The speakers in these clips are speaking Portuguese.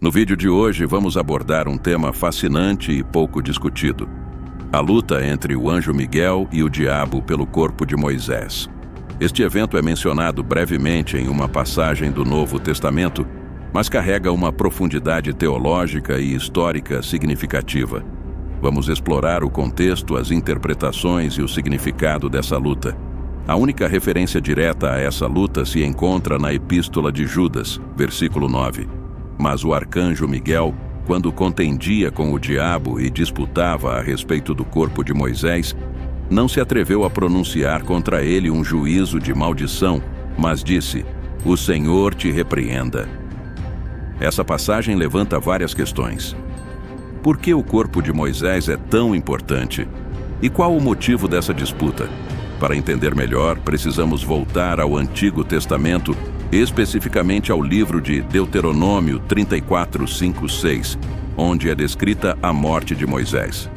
No vídeo de hoje vamos abordar um tema fascinante e pouco discutido: a luta entre o anjo Miguel e o diabo pelo corpo de Moisés. Este evento é mencionado brevemente em uma passagem do Novo Testamento, mas carrega uma profundidade teológica e histórica significativa. Vamos explorar o contexto, as interpretações e o significado dessa luta. A única referência direta a essa luta se encontra na Epístola de Judas, versículo 9. Mas o arcanjo Miguel, quando contendia com o diabo e disputava a respeito do corpo de Moisés, não se atreveu a pronunciar contra ele um juízo de maldição, mas disse: "O Senhor te repreenda." Essa passagem levanta várias questões. Por que o corpo de Moisés é tão importante? E qual o motivo dessa disputa? Para entender melhor, precisamos voltar ao Antigo Testamento, especificamente ao livro de Deuteronômio 34, 5, 6, onde é descrita a morte de Moisés.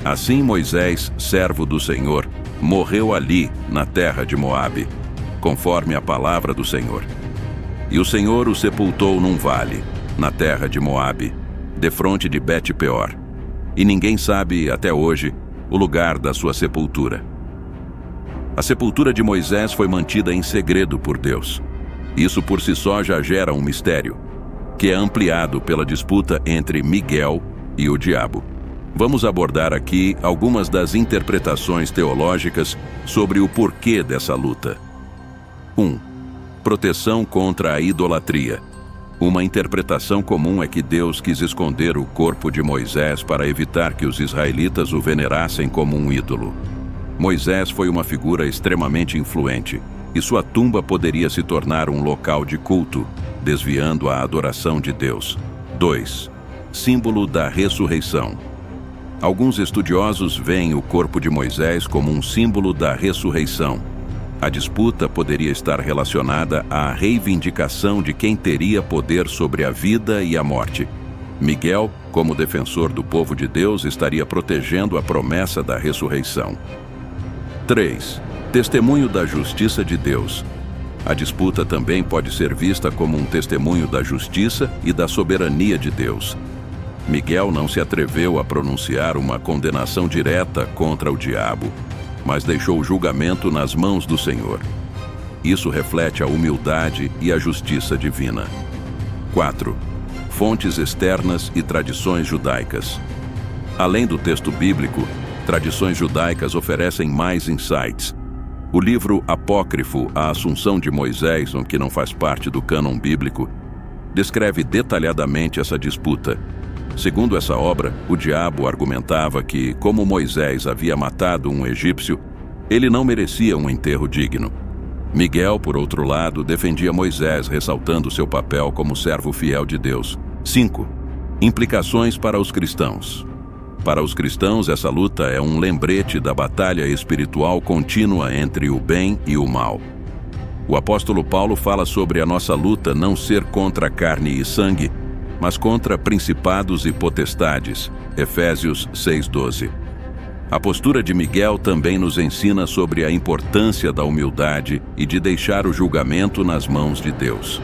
Assim Moisés, servo do Senhor, morreu ali, na terra de Moabe, conforme a palavra do Senhor. E o Senhor o sepultou num vale, na terra de Moabe, defronte de Bet-peor. E ninguém sabe, até hoje, o lugar da sua sepultura. A sepultura de Moisés foi mantida em segredo por Deus. Isso por si só já gera um mistério, que é ampliado pela disputa entre Miguel e o diabo. Vamos abordar aqui algumas das interpretações teológicas sobre o porquê dessa luta. 1. Proteção contra a idolatria. Uma interpretação comum é que Deus quis esconder o corpo de Moisés para evitar que os israelitas o venerassem como um ídolo. Moisés foi uma figura extremamente influente, e sua tumba poderia se tornar um local de culto, desviando a adoração de Deus. 2. Símbolo da ressurreição. Alguns estudiosos veem o corpo de Moisés como um símbolo da ressurreição. A disputa poderia estar relacionada à reivindicação de quem teria poder sobre a vida e a morte. Miguel, como defensor do povo de Deus, estaria protegendo a promessa da ressurreição. 3. Testemunho da justiça de Deus. A disputa também pode ser vista como um testemunho da justiça e da soberania de Deus. Miguel não se atreveu a pronunciar uma condenação direta contra o diabo, mas deixou o julgamento nas mãos do Senhor. Isso reflete a humildade e a justiça divina. 4. Fontes externas e tradições judaicas. Além do texto bíblico, tradições judaicas oferecem mais insights. O livro apócrifo A Assunção de Moisés, que não faz parte do cânon bíblico, descreve detalhadamente essa disputa. Segundo essa obra, o diabo argumentava que, como Moisés havia matado um egípcio, ele não merecia um enterro digno. Miguel, por outro lado, defendia Moisés, ressaltando seu papel como servo fiel de Deus. 5. Implicações para os cristãos. Para os cristãos, essa luta é um lembrete da batalha espiritual contínua entre o bem e o mal. O apóstolo Paulo fala sobre a nossa luta não ser contra carne e sangue, mas contra principados e potestades. Efésios 6:12. A postura de Miguel também nos ensina sobre a importância da humildade e de deixar o julgamento nas mãos de Deus.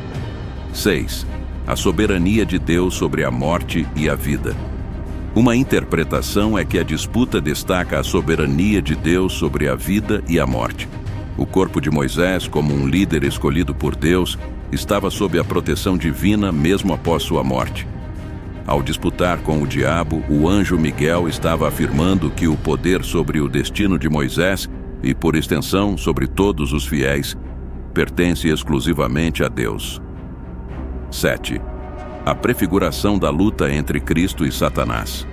6. A soberania de Deus sobre a morte e a vida. Uma interpretação é que a disputa destaca a soberania de Deus sobre a vida e a morte. O corpo de Moisés, como um líder escolhido por Deus, estava sob a proteção divina mesmo após sua morte. Ao disputar com o diabo, o anjo Miguel estava afirmando que o poder sobre o destino de Moisés, e por extensão sobre todos os fiéis, pertence exclusivamente a Deus. 7. A prefiguração da luta entre Cristo e Satanás.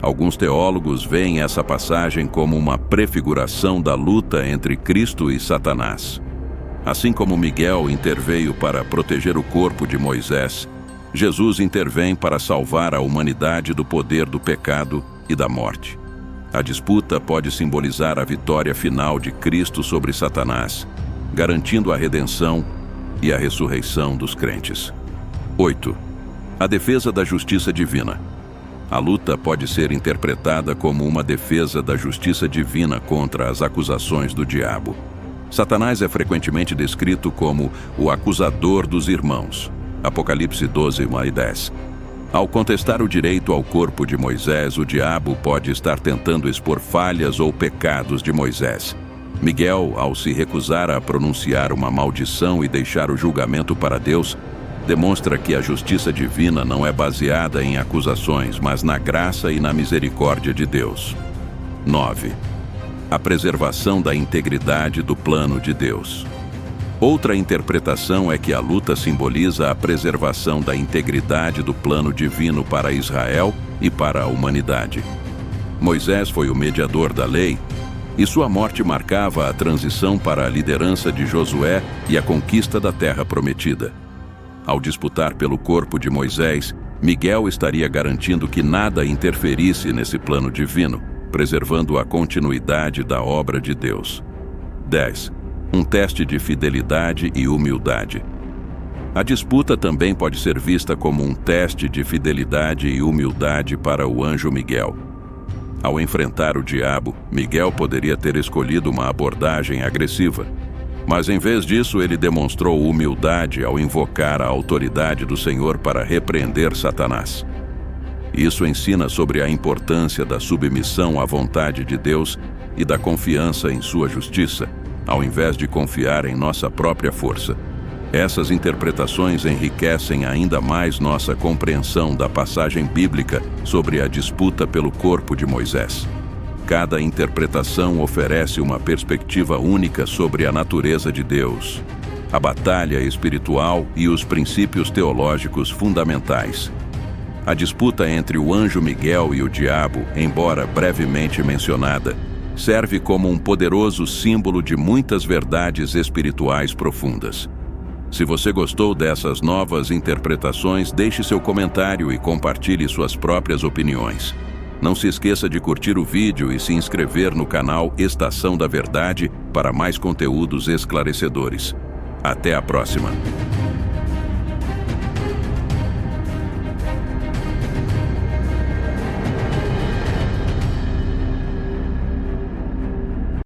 Alguns teólogos veem essa passagem como uma prefiguração da luta entre Cristo e Satanás. Assim como Miguel interveio para proteger o corpo de Moisés, Jesus intervém para salvar a humanidade do poder do pecado e da morte. A disputa pode simbolizar a vitória final de Cristo sobre Satanás, garantindo a redenção e a ressurreição dos crentes. 8. A defesa da justiça divina. A luta pode ser interpretada como uma defesa da justiça divina contra as acusações do diabo. Satanás é frequentemente descrito como o acusador dos irmãos. Apocalipse 12:1-10. Ao contestar o direito ao corpo de Moisés, o diabo pode estar tentando expor falhas ou pecados de Moisés. Miguel, ao se recusar a pronunciar uma maldição e deixar o julgamento para Deus, demonstra que a justiça divina não é baseada em acusações, mas na graça e na misericórdia de Deus. 9. A preservação da integridade do plano de Deus. Outra interpretação é que a luta simboliza a preservação da integridade do plano divino para Israel e para a humanidade. Moisés foi o mediador da lei, e sua morte marcava a transição para a liderança de Josué e a conquista da terra prometida. Ao disputar pelo corpo de Moisés, Miguel estaria garantindo que nada interferisse nesse plano divino, preservando a continuidade da obra de Deus. 10. Um teste de fidelidade e humildade. A disputa também pode ser vista como um teste de fidelidade e humildade para o anjo Miguel. Ao enfrentar o diabo, Miguel poderia ter escolhido uma abordagem agressiva, mas em vez disso ele demonstrou humildade ao invocar a autoridade do Senhor para repreender Satanás. Isso ensina sobre a importância da submissão à vontade de Deus e da confiança em sua justiça, ao invés de confiar em nossa própria força. Essas interpretações enriquecem ainda mais nossa compreensão da passagem bíblica sobre a disputa pelo corpo de Moisés. Cada interpretação oferece uma perspectiva única sobre a natureza de Deus, a batalha espiritual e os princípios teológicos fundamentais. A disputa entre o anjo Miguel e o diabo, embora brevemente mencionada, serve como um poderoso símbolo de muitas verdades espirituais profundas. Se você gostou dessas novas interpretações, deixe seu comentário e compartilhe suas próprias opiniões. Não se esqueça de curtir o vídeo e se inscrever no canal Estação da Verdade para mais conteúdos esclarecedores. Até a próxima!